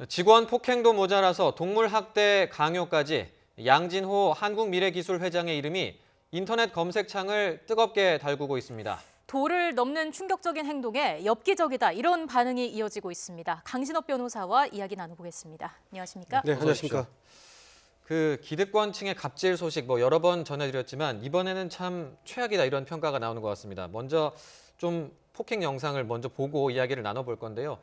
직원 폭행도 모자라서 동물 학대 강요까지 양진호 한국미래기술회장의 이름이 인터넷 검색창을 뜨겁게 달구고 있습니다. 도를 넘는 충격적인 행동에 엽기적이다 이런 반응이 이어지고 있습니다. 강신업 변호사와 이야기 나눠보겠습니다. 안녕하십니까? 네, 안녕하십니까? 그 기득권층의 갑질 소식 여러 번 전해드렸지만 이번에는 참 최악이다 이런 평가가 나오는 것 같습니다. 먼저 좀 폭행 영상을 먼저 보고 이야기를 나눠볼 건데요.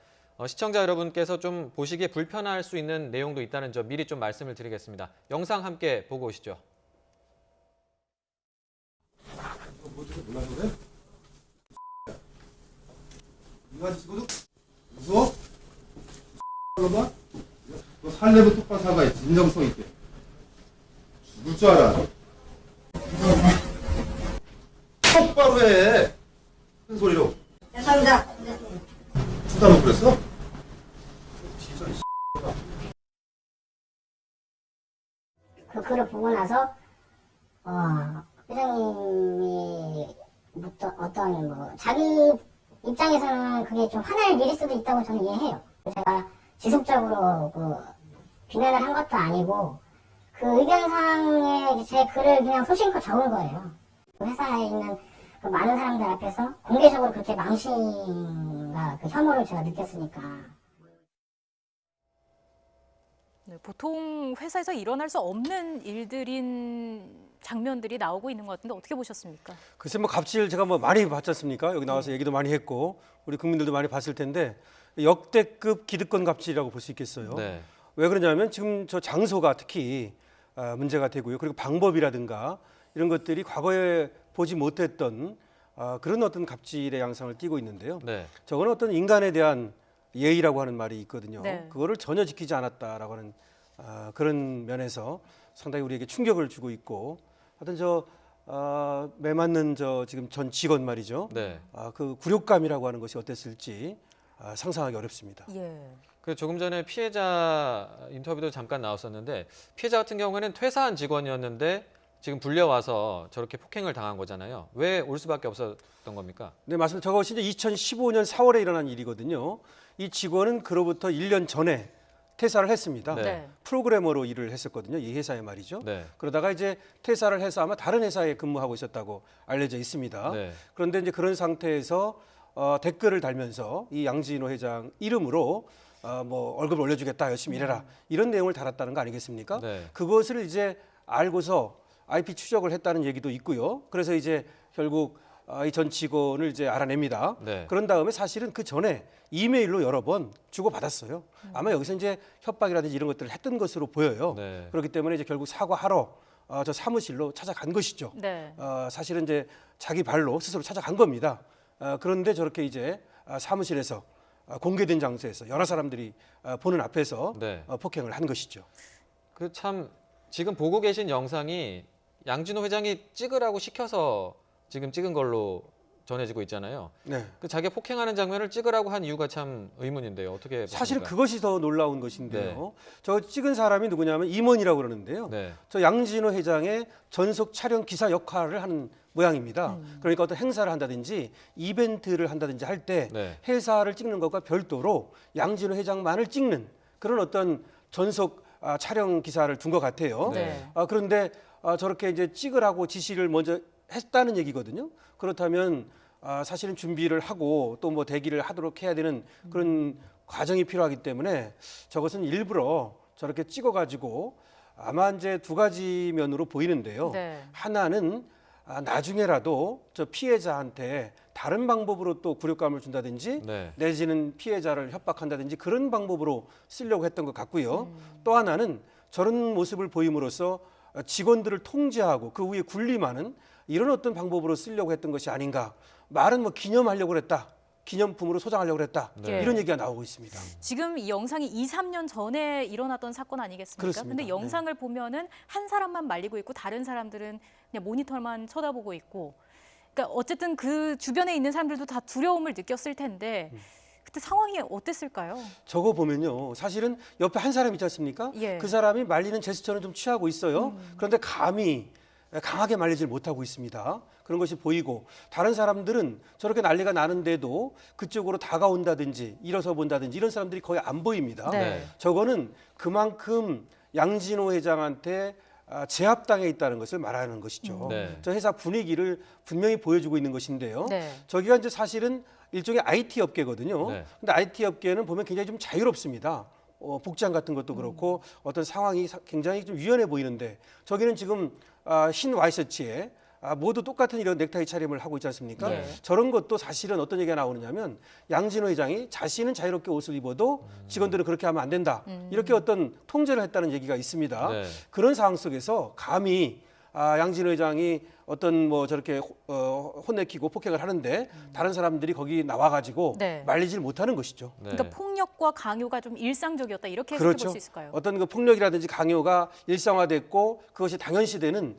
시청자 여러분께서 좀 보시기에 불편할 수 있는 내용도 있다는 점 미리 좀 말씀을 드리겠습니다. 영상 함께 보고 오시죠. 이거 지금 무서워? 너 살려면 똑바로 살아야지. 진정성 있게. 죽을 줄 알아. 똑바로 해. 큰 소리로. 죄송합니다. 부담을 그랬어? 그 글을 보고 나서 회장님이 어떤 자기 입장에서는 그게 좀 화날 일일 수도 있다고 저는 이해해요. 제가 지속적으로 비난을 한 것도 아니고 그 의견상에 제 글을 그냥 소신껏 적은 거예요. 회사에 있는 그 많은 사람들 앞에서 공개적으로 그렇게 망신과 그 혐오를 제가 느꼈으니까. 네, 보통 회사에서 일어날 수 없는 일들인 장면들이 나오고 있는 것 같은데 어떻게 보셨습니까? 글쎄 갑질 제가 많이 봤지 않습니까? 여기 나와서 얘기도 많이 했고 우리 국민들도 많이 봤을 텐데 역대급 기득권 갑질이라고 볼 수 있겠어요. 네. 왜 그러냐면 지금 저 장소가 특히 문제가 되고요. 그리고 방법이라든가 이런 것들이 과거에 보지 못했던 그런 어떤 갑질의 양상을 띠고 있는데요. 네. 저거는 어떤 인간에 대한 예의라고 하는 말이 있거든요. 네. 그거를 전혀 지키지 않았다라고 하는 그런 면에서 상당히 우리에게 충격을 주고 있고, 하여튼 매 맞는 지금 전 직원 말이죠. 네. 그 굴욕감이라고 하는 것이 어땠을지 상상하기 어렵습니다. 예. 그 조금 전에 피해자 인터뷰도 잠깐 나왔었는데 피해자 같은 경우에는 퇴사한 직원이었는데 지금 불려와서 저렇게 폭행을 당한 거잖아요. 왜 올 수밖에 없었던 겁니까? 네, 맞습니다. 저것이 이제 2015년 4월에 일어난 일이거든요. 이 직원은 그로부터 1년 전에 퇴사를 했습니다. 네. 프로그래머로 일을 했었거든요. 이 회사에 말이죠. 네. 그러다가 이제 퇴사를 해서 아마 다른 회사에 근무하고 있었다고 알려져 있습니다. 네. 그런데 이제 그런 상태에서 댓글을 달면서 이 양진호 회장 이름으로 월급 올려주겠다, 열심히 일해라, 이런 내용을 달았다는 거 아니겠습니까? 네. 그것을 이제 알고서 IP 추적을 했다는 얘기도 있고요. 그래서 이제 결국 이 전 직원을 이제 알아냅니다. 네. 그런 다음에 사실은 그 전에 이메일로 여러 번 주고받았어요. 아마 여기서 이제 협박이라든지 이런 것들을 했던 것으로 보여요. 네. 그렇기 때문에 이제 결국 사과하러 저 사무실로 찾아간 것이죠. 네. 사실은 이제 자기 발로 스스로 찾아간 겁니다. 그런데 저렇게 이제 사무실에서 공개된 장소에서 여러 사람들이 보는 앞에서 네. 폭행을 한 것이죠. 그 참 지금 보고 계신 영상이 양진호 회장이 찍으라고 시켜서 지금 찍은 걸로 전해지고 있잖아요. 네. 그 자기가 폭행하는 장면을 찍으라고 한 이유가 참 의문인데요. 어떻게 보십니까? 사실은 그것이 더 놀라운 것인데요. 저 찍은 사람이 누구냐면 임원이라고 그러는데요. 네. 저 양진호 회장의 전속 촬영 기사 역할을 하는 모양입니다. 그러니까 어떤 행사를 한다든지 이벤트를 한다든지 할 때 네. 회사를 찍는 것과 별도로 양진호 회장만을 찍는 그런 어떤 전속 촬영 기사를 둔 것 같아요. 네. 그런데 저렇게 이제 찍으라고 지시를 먼저 했다는 얘기거든요. 그렇다면 사실은 준비를 하고 또 대기를 하도록 해야 되는 그런 과정이 필요하기 때문에 저것은 일부러 저렇게 찍어가지고 아마 이제 두 가지 면으로 보이는데요. 네. 하나는 나중에라도 저 피해자한테 다른 방법으로 또 굴욕감을 준다든지 네. 내지는 피해자를 협박한다든지 그런 방법으로 쓰려고 했던 것 같고요. 또 하나는 저런 모습을 보임으로써 직원들을 통제하고 그 위에 군림하는 이런 어떤 방법으로 쓰려고 했던 것이 아닌가. 말은 기념하려고 그랬다. 기념품으로 소장하려고 그랬다. 네. 이런 얘기가 나오고 있습니다. 지금 이 영상이 2, 3년 전에 일어났던 사건 아니겠습니까? 그렇습니다. 근데 영상을 보면은 한 사람만 말리고 있고 다른 사람들은 그냥 모니터만 쳐다보고 있고. 그러니까 어쨌든 그 주변에 있는 사람들도 다 두려움을 느꼈을 텐데 그때 상황이 어땠을까요? 저거 보면요. 사실은 옆에 한 사람 있지 않습니까? 예. 그 사람이 말리는 제스처는 좀 취하고 있어요. 그런데 감히 강하게 말리질 못하고 있습니다. 그런 것이 보이고 다른 사람들은 저렇게 난리가 나는데도 그쪽으로 다가온다든지 일어서 본다든지 이런 사람들이 거의 안 보입니다. 네. 저거는 그만큼 양진호 회장한테 제압당해 있다는 것을 말하는 것이죠. 네. 저 회사 분위기를 분명히 보여주고 있는 것인데요. 네. 저기가 이제 사실은 일종의 IT 업계거든요. 네. 근데 IT 업계는 보면 굉장히 좀 자유롭습니다. 복장 같은 것도 그렇고 어떤 상황이 굉장히 좀 유연해 보이는데 저기는 지금 흰 와이셔츠에 모두 똑같은 이런 넥타이 차림을 하고 있지 않습니까? 네. 저런 것도 사실은 어떤 얘기가 나오느냐면 양진호 회장이 자신은 자유롭게 옷을 입어도 직원들은 그렇게 하면 안 된다. 이렇게 어떤 통제를 했다는 얘기가 있습니다. 네. 그런 상황 속에서 감히 양진호 회장이 어떤 뭐 저렇게 혼내키고 폭행을 하는데 다른 사람들이 거기 나와가지고 네. 말리질 못하는 것이죠. 네. 그러니까 폭력과 강요가 좀 일상적이었다 이렇게 해석해 볼 그렇죠. 수 있을까요? 어떤 그 폭력이라든지 강요가 일상화됐고 그것이 당연시되는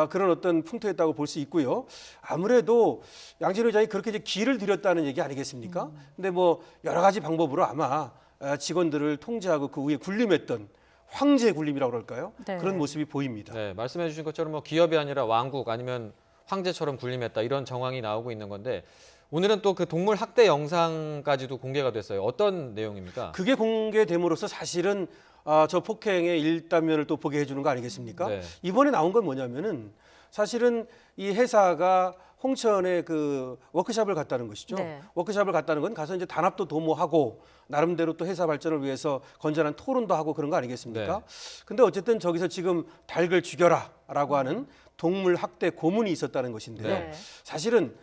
그런 어떤 풍토였다고 볼 수 있고요. 아무래도 양진호 회장이 그렇게 이제 기를 들였다는 얘기 아니겠습니까? 근데 뭐 여러 가지 방법으로 아마 직원들을 통제하고 그 위에 군림했던 황제 군림이라고 그럴까요? 네. 그런 모습이 보입니다. 네, 말씀해 주신 것처럼 뭐 기업이 아니라 왕국 아니면 황제처럼 군림했다 이런 정황이 나오고 있는 건데 오늘은 또 그 동물 학대 영상까지도 공개가 됐어요. 어떤 내용입니까? 그게 공개됨으로써 사실은 저 폭행의 일단면을 또 보게 해주는 거 아니겠습니까? 네. 이번에 나온 건 뭐냐면은 사실은 이 회사가 홍천에 그 워크숍을 갔다는 것이죠. 네. 워크숍을 갔다는 건 가서 이제 단합도 도모하고 나름대로 또 회사 발전을 위해서 건전한 토론도 하고 그런 거 아니겠습니까? 네. 근데 어쨌든 저기서 지금 닭을 죽여라라고 하는 동물 학대 고문이 있었다는 것인데요. 네. 사실은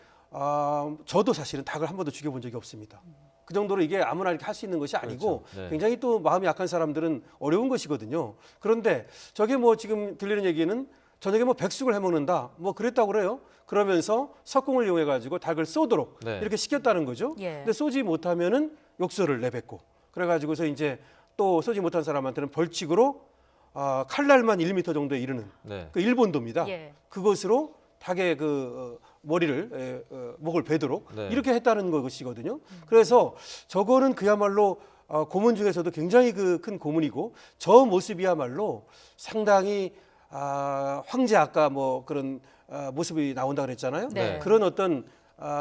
저도 사실은 닭을 한 번도 죽여본 적이 없습니다. 그 정도로 이게 아무나 이렇게 할 수 있는 것이 아니고 그렇죠. 네. 굉장히 또 마음이 약한 사람들은 어려운 것이거든요. 그런데 저게 뭐 지금 들리는 얘기는 저녁에 뭐 백숙을 해 먹는다 뭐 그랬다고 그래요. 그러면서 석궁을 이용해 가지고 닭을 쏘도록 네. 이렇게 시켰다는 거죠. 예. 근데 쏘지 못하면은 욕설을 내뱉고 그래가지고서 이제 또 쏘지 못한 사람한테는 벌칙으로 칼날만 1m 정도에 이르는 네. 그 일본도입니다. 예. 그것으로 닭의 그 머리를 목을 베도록 네. 이렇게 했다는 것이거든요. 그래서 저거는 그야말로 고문 중에서도 굉장히 그 큰 고문이고 저 모습이야말로 상당히 황제 아까 뭐 그런 모습이 나온다 그랬잖아요. 네. 그런 어떤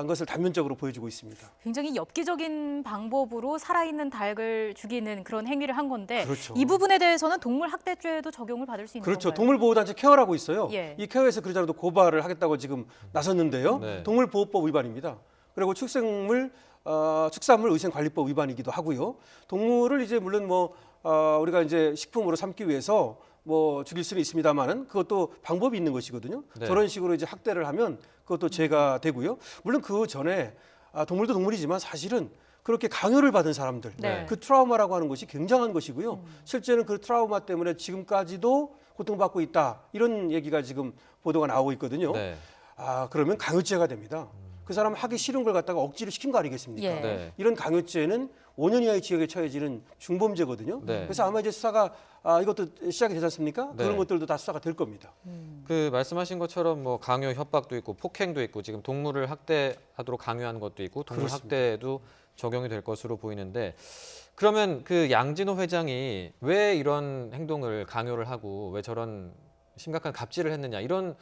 것을 단면적으로 보여주고 있습니다. 굉장히 엽기적인 방법으로 살아있는 닭을 죽이는 그런 행위를 한 건데 그렇죠. 이 부분에 대해서는 동물 학대죄에도 적용을 받을 수 있는 그렇죠. 건가요? 동물보호단체 케어라고 있어요. 예. 이 케어에서 그러자도 고발을 하겠다고 지금 나섰는데요. 네. 동물보호법 위반입니다. 그리고 축산물 위생관리법 위반이기도 하고요. 동물을 이제 물론 뭐 우리가 이제 식품으로 삼기 위해서 뭐 죽일 수는 있습니다만은 그것도 방법이 있는 것이거든요. 네. 저런 식으로 이제 학대를 하면 그것도 죄가 되고요. 물론 그 전에 동물도 동물이지만 사실은 그렇게 강요를 받은 사람들, 네. 그 트라우마라고 하는 것이 굉장한 것이고요. 실제는 그 트라우마 때문에 지금까지도 고통받고 있다 이런 얘기가 지금 보도가 나오고 있거든요. 네. 그러면 강요죄가 됩니다. 그 사람 하기 싫은 걸 갖다가 억지로 시킨 거 아니겠습니까? 예. 네. 이런 강요죄는 5년 이하의 징역에 처해지는 중범죄거든요. 네. 그래서 아마 이제 수사가 이것도 시작이 되지 않습니까? 네. 그런 것들도 다 수사가 될 겁니다. 그 말씀하신 것처럼 뭐 강요 협박도 있고 폭행도 있고 지금 동물을 학대하도록 강요하는 것도 있고 동물 그렇습니다. 학대에도 적용이 될 것으로 보이는데 그러면 그 양진호 회장이 왜 이런 행동을 강요를 하고 왜 저런 심각한 갑질을 했느냐 이런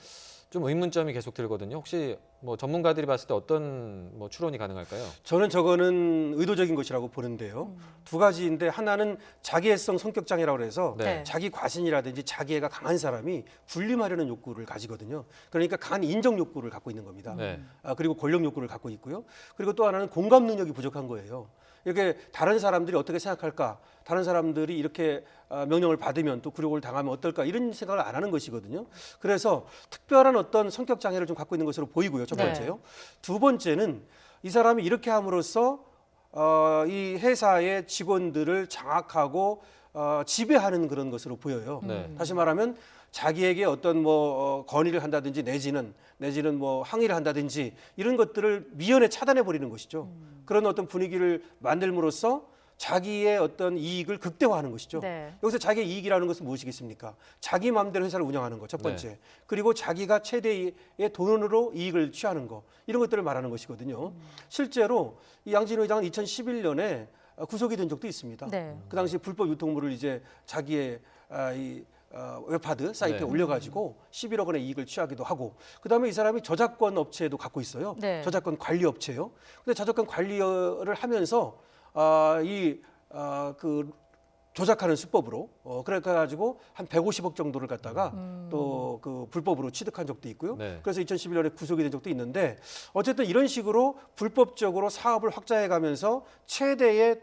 좀 의문점이 계속 들거든요. 혹시 뭐 전문가들이 봤을 때 어떤 뭐 추론이 가능할까요? 저는 저거는 의도적인 것이라고 보는데요. 두 가지인데 하나는 자기애성 성격 장애라고 해서 네. 자기 과신이라든지 자기애가 강한 사람이 군림하려는 욕구를 가지거든요. 그러니까 강한 인정 욕구를 갖고 있는 겁니다. 네. 그리고 권력 욕구를 갖고 있고요. 그리고 또 하나는 공감 능력이 부족한 거예요. 이렇게 다른 사람들이 어떻게 생각할까? 다른 사람들이 이렇게 명령을 받으면 또 굴욕을 당하면 어떨까? 이런 생각을 안 하는 것이거든요. 그래서 특별한 어떤 성격 장애를 좀 갖고 있는 것으로 보이고요. 첫 네. 번째요. 두 번째는 이 사람이 이렇게 함으로써 이 회사의 직원들을 장악하고 지배하는 그런 것으로 보여요. 네. 다시 말하면 자기에게 어떤 뭐 건의를 한다든지 내지는 뭐 항의를 한다든지 이런 것들을 미연에 차단해 버리는 것이죠. 그런 어떤 분위기를 만들므로써 자기의 어떤 이익을 극대화하는 것이죠. 네. 여기서 자기의 이익이라는 것은 무엇이겠습니까? 자기 마음대로 회사를 운영하는 것 첫 번째. 그리고 자기가 최대의 돈으로 이익을 취하는 것 이런 것들을 말하는 것이거든요. 실제로 이 양진호 회장은 2011년에 구속이 된 적도 있습니다. 네. 그 당시 불법 유통물을 이제 자기의 웹하드 사이트에 네. 올려가지고 11억 원의 이익을 취하기도 하고, 그다음에 이 사람이 저작권 업체도 갖고 있어요. 네. 저작권 관리 업체요. 근데 저작권 관리를 하면서 그 조작하는 수법으로 그래가지고 한 150억 정도를 갖다가 또 그 불법으로 취득한 적도 있고요. 네. 그래서 2011년에 구속이 된 적도 있는데, 어쨌든 이런 식으로 불법적으로 사업을 확장해가면서 최대의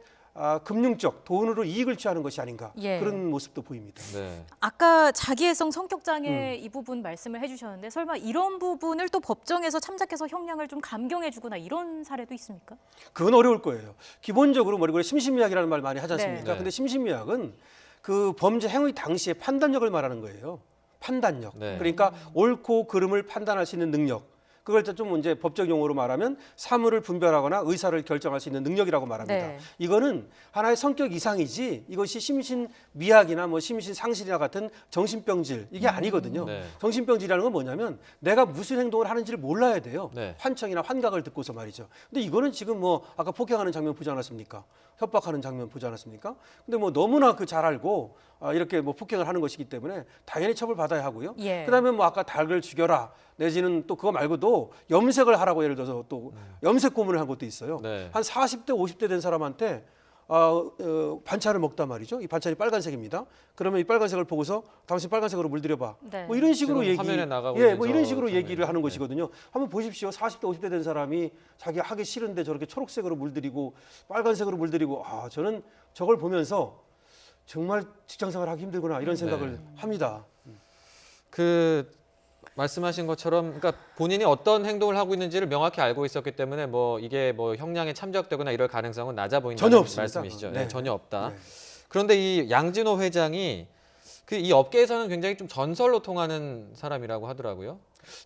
금융적 돈으로 이익을 취하는 것이 아닌가, 예. 그런 모습도 보입니다. 네. 아까 자기애성 성격장애 이 부분 말씀을 해주셨는데 설마 이런 부분을 또 법정에서 참작해서 형량을 좀 감경해주거나 이런 사례도 있습니까? 그건 어려울 거예요. 기본적으로 우리가 심신미약이라는 말 많이 하지 않습니까? 네. 근데 심신미약은 그 범죄 행위 당시의 판단력을 말하는 거예요. 판단력. 네. 그러니까 옳고 그름을 판단할 수 있는 능력. 그걸 좀 이제 법적 용어로 말하면 사물을 분별하거나 의사를 결정할 수 있는 능력이라고 말합니다. 네. 이거는 하나의 성격 이상이지, 이것이 심신미약이나 뭐 심신상실이나 같은 정신병질 이게 아니거든요. 네. 정신병질이라는 건 뭐냐면 내가 무슨 행동을 하는지를 몰라야 돼요. 네. 환청이나 환각을 듣고서 말이죠. 근데 이거는 지금 뭐 아까 폭행하는 장면 보지 않았습니까? 협박하는 장면 보지 않았습니까? 근데 뭐 너무나 그 잘 알고 이렇게 뭐 폭행을 하는 것이기 때문에 당연히 처벌받아야 하고요. 예. 그다음에 뭐 아까 닭을 죽여라 내지는 또 그거 말고도 염색을 하라고 예를 들어서 또 염색 고문을 한 것도 있어요. 네. 한 40대 50대 된 사람한테 반찬을 먹단 말이죠. 이 반찬이 빨간색입니다. 그러면 이 빨간색을 보고서 당신 빨간색으로 물들여봐. 네. 뭐 이런 식으로 지금 얘기, 화면에 나가고 예, 있는 뭐 이런 저 식으로 얘기를 장면이죠. 하는 네. 것이거든요. 한번 보십시오. 40대 50대 된 사람이 자기 하기 싫은데 저렇게 초록색으로 물들이고 빨간색으로 물들이고, 저는 저걸 보면서 정말 직장생활 하기 힘들구나 이런 생각을 합니다. 그 말씀하신 것처럼 그러니까 본인이 어떤 행동을 하고 있는지를 명확히 알고 있었기 때문에 뭐 이게 뭐 형량에 참작되거나 이럴 가능성은 낮아 보인다는 전혀 없습니다. 말씀이시죠. 네. 네, 전혀 없다. 네. 그런데 이 양진호 회장이 그 이 업계에서는 굉장히 좀 전설로 통하는 사람이라고 하더라고요.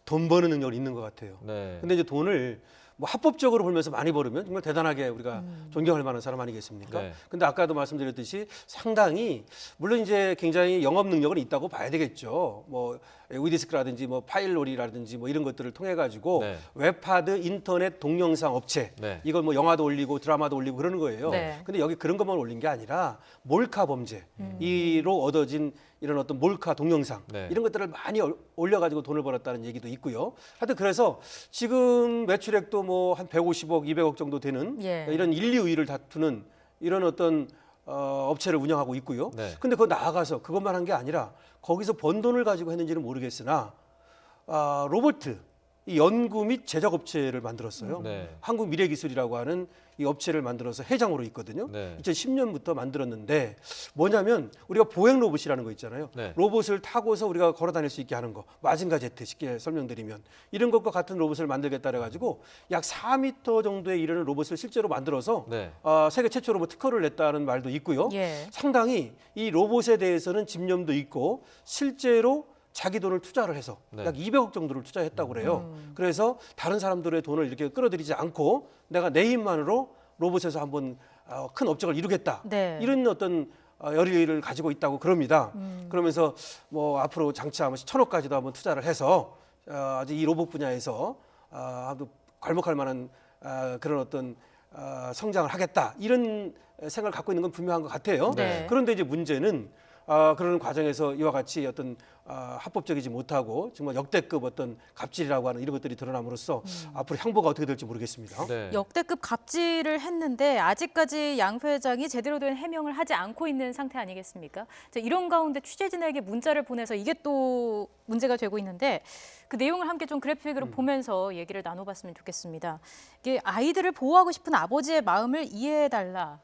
돈 버는 능력이 있는 것 같아요. 네. 근데 이제 돈을 뭐 합법적으로 벌면서 많이 벌으면 정말 대단하게 우리가 존경할 만한 사람 아니겠습니까? 네. 근데 아까도 말씀드렸듯이 상당히 물론 이제 굉장히 영업 능력은 있다고 봐야 되겠죠. 뭐 위디스크라든지 뭐 파일놀이라든지 뭐 이런 것들을 통해 가지고 네. 웹하드 인터넷 동영상 업체 네. 이걸 뭐 영화도 올리고 드라마도 올리고 그러는 거예요. 네. 근데 여기 그런 것만 올린 게 아니라 몰카 범죄 이로 얻어진 이런 어떤 몰카 동영상 네. 이런 것들을 많이 올려가지고 돈을 벌었다는 얘기도 있고요. 하여튼 그래서 지금 매출액도 뭐 한 150억, 200억 정도 되는 예. 이런 1, 2위를 다투는 이런 어떤 업체를 운영하고 있고요. 네. 근데 그거 나아가서 그것만 한 게 아니라 거기서 번 돈을 가지고 했는지는 모르겠으나 로버트 이 연구 및 제작 업체를 만들었어요. 네. 한국미래기술이라고 하는 이 업체를 만들어서 회장으로 있거든요. 네. 2010년부터 만들었는데 뭐냐면 우리가 보행 로봇이라는 거 있잖아요. 네. 로봇을 타고서 우리가 걸어 다닐 수 있게 하는 거. 마징가 제트 쉽게 설명드리면 이런 것과 같은 로봇을 만들겠다 그래 가지고 약 4m 정도에 이르는 로봇을 실제로 만들어서 네. 세계 최초로 뭐 특허를 냈다는 말도 있고요. 예. 상당히 이 로봇에 대해서는 집념도 있고 실제로 자기 돈을 투자를 해서 네. 약 200억 정도를 투자했다고 그래요. 그래서 다른 사람들의 돈을 이렇게 끌어들이지 않고 내가 내 힘만으로 로봇에서 한번 큰 업적을 이루겠다. 네. 이런 어떤 열의를 가지고 있다고 그럽니다. 그러면서 뭐 앞으로 장차 1,000억까지도 한번 투자를 해서 아주 이 로봇 분야에서 아주 괄목할 만한 그런 어떤 성장을 하겠다. 이런 생각을 갖고 있는 건 분명한 것 같아요. 네. 그런데 이제 문제는 그런 과정에서 이와 같이 어떤 합법적이지 못하고 정말 역대급 어떤 갑질이라고 하는 이런 것들이 드러남으로써 앞으로 향보가 어떻게 될지 모르겠습니다. 네. 역대급 갑질을 했는데 아직까지 양 회장이 제대로 된 해명을 하지 않고 있는 상태 아니겠습니까? 자, 이런 가운데 취재진에게 문자를 보내서 이게 또 문제가 되고 있는데 그 내용을 함께 좀 그래픽으로 보면서 얘기를 나눠봤으면 좋겠습니다. 이게 아이들을 보호하고 싶은 아버지의 마음을 이해해달라.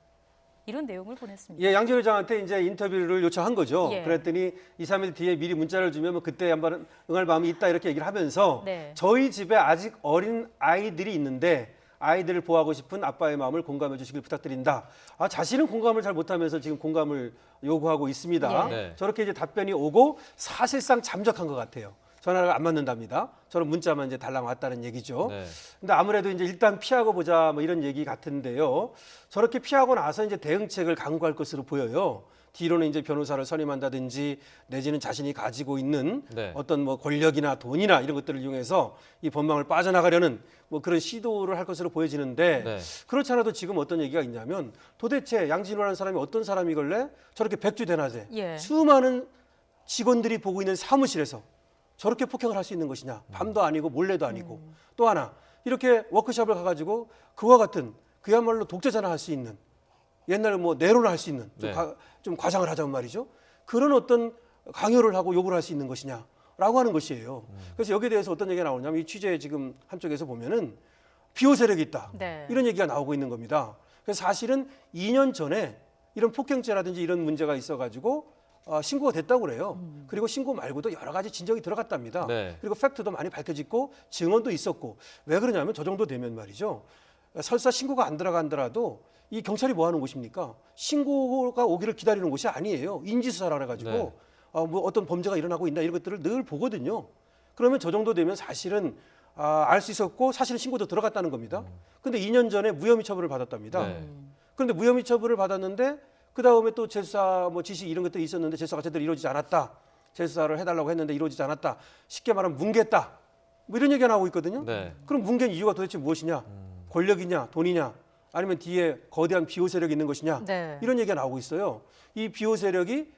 이런 내용을 보냈습니다. 예, 양진 회장한테 이제 인터뷰를 요청한 거죠. 예. 그랬더니 2, 3일 뒤에 미리 문자를 주면 뭐 그때 한번 응할 마음이 있다 이렇게 얘기를 하면서 네. 저희 집에 아직 어린 아이들이 있는데 아이들을 보호하고 싶은 아빠의 마음을 공감해 주시길 부탁드린다. 자신은 공감을 잘 못하면서 지금 공감을 요구하고 있습니다. 예. 네. 저렇게 이제 답변이 오고 사실상 잠적한 것 같아요. 전화가 안 맞는답니다. 저는 문자만 이제 달랑 왔다는 얘기죠. 네. 근데 아무래도 이제 일단 피하고 보자 뭐 이런 얘기 같은데요. 저렇게 피하고 나서 이제 대응책을 강구할 것으로 보여요. 뒤로는 이제 변호사를 선임한다든지 내지는 자신이 가지고 있는 네. 어떤 뭐 권력이나 돈이나 이런 것들을 이용해서 이 법망을 빠져나가려는 뭐 그런 시도를 할 것으로 보여지는데 네. 그렇지 않아도 지금 어떤 얘기가 있냐면 도대체 양진호라는 사람이 어떤 사람이길래 저렇게 백주대낮에 예. 수많은 직원들이 보고 있는 사무실에서 저렇게 폭행을 할 수 있는 것이냐. 밤도 아니고 몰래도 아니고. 또 하나 이렇게 워크숍을 가가지고 그와 같은 그야말로 독재자나 할 수 있는 옛날 뭐 네로나 할 수 있는 네. 좀 과장을 하자면 말이죠. 그런 어떤 강요를 하고 요구를 할 수 있는 것이냐라고 하는 것이에요. 그래서 여기에 대해서 어떤 얘기가 나오냐면 이 취재 지금 한쪽에서 보면은 비호 세력이 있다. 네. 이런 얘기가 나오고 있는 겁니다. 그래서 사실은 2년 전에 이런 폭행죄라든지 이런 문제가 있어가지고 신고가 됐다고 그래요. 그리고 신고 말고도 여러 가지 진정이 들어갔답니다. 네. 그리고 팩트도 많이 밝혀지고 증언도 있었고 왜 그러냐면 저 정도 되면 말이죠. 설사 신고가 안 들어간더라도 이 경찰이 뭐 하는 곳입니까? 신고가 오기를 기다리는 곳이 아니에요. 인지수사라 그래가지고 네. 뭐 어떤 범죄가 일어나고 있나 이런 것들을 늘 보거든요. 그러면 저 정도 되면 사실은 알 수 있었고 사실은 신고도 들어갔다는 겁니다. 근데 2년 전에 무혐의 처분을 받았답니다. 네. 그런데 무혐의 처분을 받았는데 그 다음에 또 재수사 뭐 지시 이런 것들이 있었는데 재수사가 제대로 이루어지지 않았다. 재수사를 해달라고 했는데 이루어지지 않았다. 쉽게 말하면 뭉갰다. 뭐 이런 얘기가 나오고 있거든요. 네. 그럼 뭉갠 이유가 도대체 무엇이냐? 권력이냐, 돈이냐, 아니면 뒤에 거대한 비호 세력이 있는 것이냐? 네. 이런 얘기가 나오고 있어요. 이 비호 세력이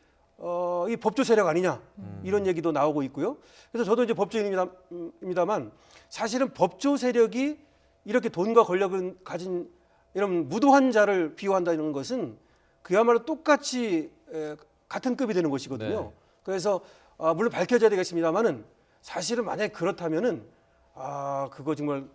이 법조 세력 아니냐? 이런 얘기도 나오고 있고요. 그래서 저도 이제 법조인입니다만 사실은 법조 세력이 이렇게 돈과 권력을 가진 이런 무도한 자를 비호한다는 것은 그야말로 똑같이 같은 급이 되는 것이거든요. 네. 그래서 물론 밝혀져야 되겠습니다만은 사실은 만약에 그렇다면은 그거 정말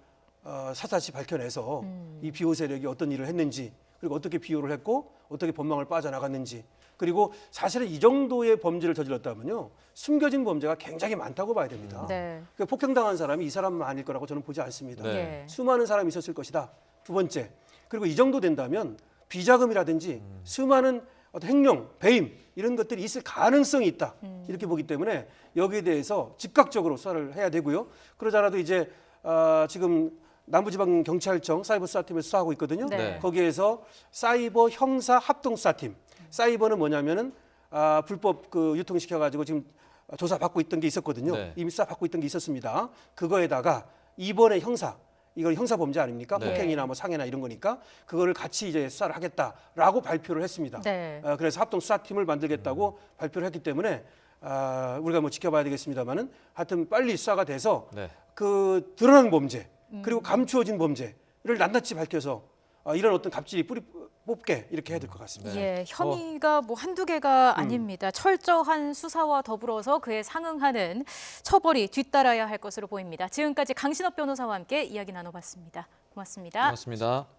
사사시 밝혀내서 이 비호 세력이 어떤 일을 했는지 그리고 어떻게 비호를 했고 어떻게 법망을 빠져나갔는지 그리고 사실은 이 정도의 범죄를 저질렀다면요 숨겨진 범죄가 굉장히 많다고 봐야 됩니다. 네. 그러니까 폭행당한 사람이 이 사람만 아닐 거라고 저는 보지 않습니다. 네. 예. 수많은 사람이 있었을 것이다. 두 번째 그리고 이 정도 된다면 비자금이라든지 수많은 어떤 횡령, 배임 이런 것들이 있을 가능성이 있다. 이렇게 보기 때문에 여기에 대해서 즉각적으로 수사를 해야 되고요. 그러지 않아도 이제 지금 남부지방경찰청 사이버 수사팀에서 수사하고 있거든요. 네. 거기에서 사이버 형사 합동수사팀. 사이버는 뭐냐면은 불법 그 유통시켜가지고 지금 조사받고 있던 게 있었거든요. 네. 이미 수사받고 있던 게 있었습니다. 그거에다가 이번에 형사 이건 형사 범죄 아닙니까? 네. 폭행이나 뭐 상해나 이런 거니까 그거를 같이 이제 수사를 하겠다라고 발표를 했습니다. 네. 그래서 합동 수사팀을 만들겠다고 발표를 했기 때문에 우리가 뭐 지켜봐야 되겠습니다만은 하여튼 빨리 수사가 돼서 네. 그 드러난 범죄 그리고 감추어진 범죄를 낱낱이 밝혀서 이런 어떤 갑질이 뿌리 뽑게 이렇게 해야 될 것 같습니다. 예, 혐의가 뭐 한두 개가 아닙니다. 철저한 수사와 더불어서 그에 상응하는 처벌이 뒤따라야 할 것으로 보입니다. 지금까지 강신업 변호사와 함께 이야기 나눠봤습니다. 고맙습니다. 고맙습니다.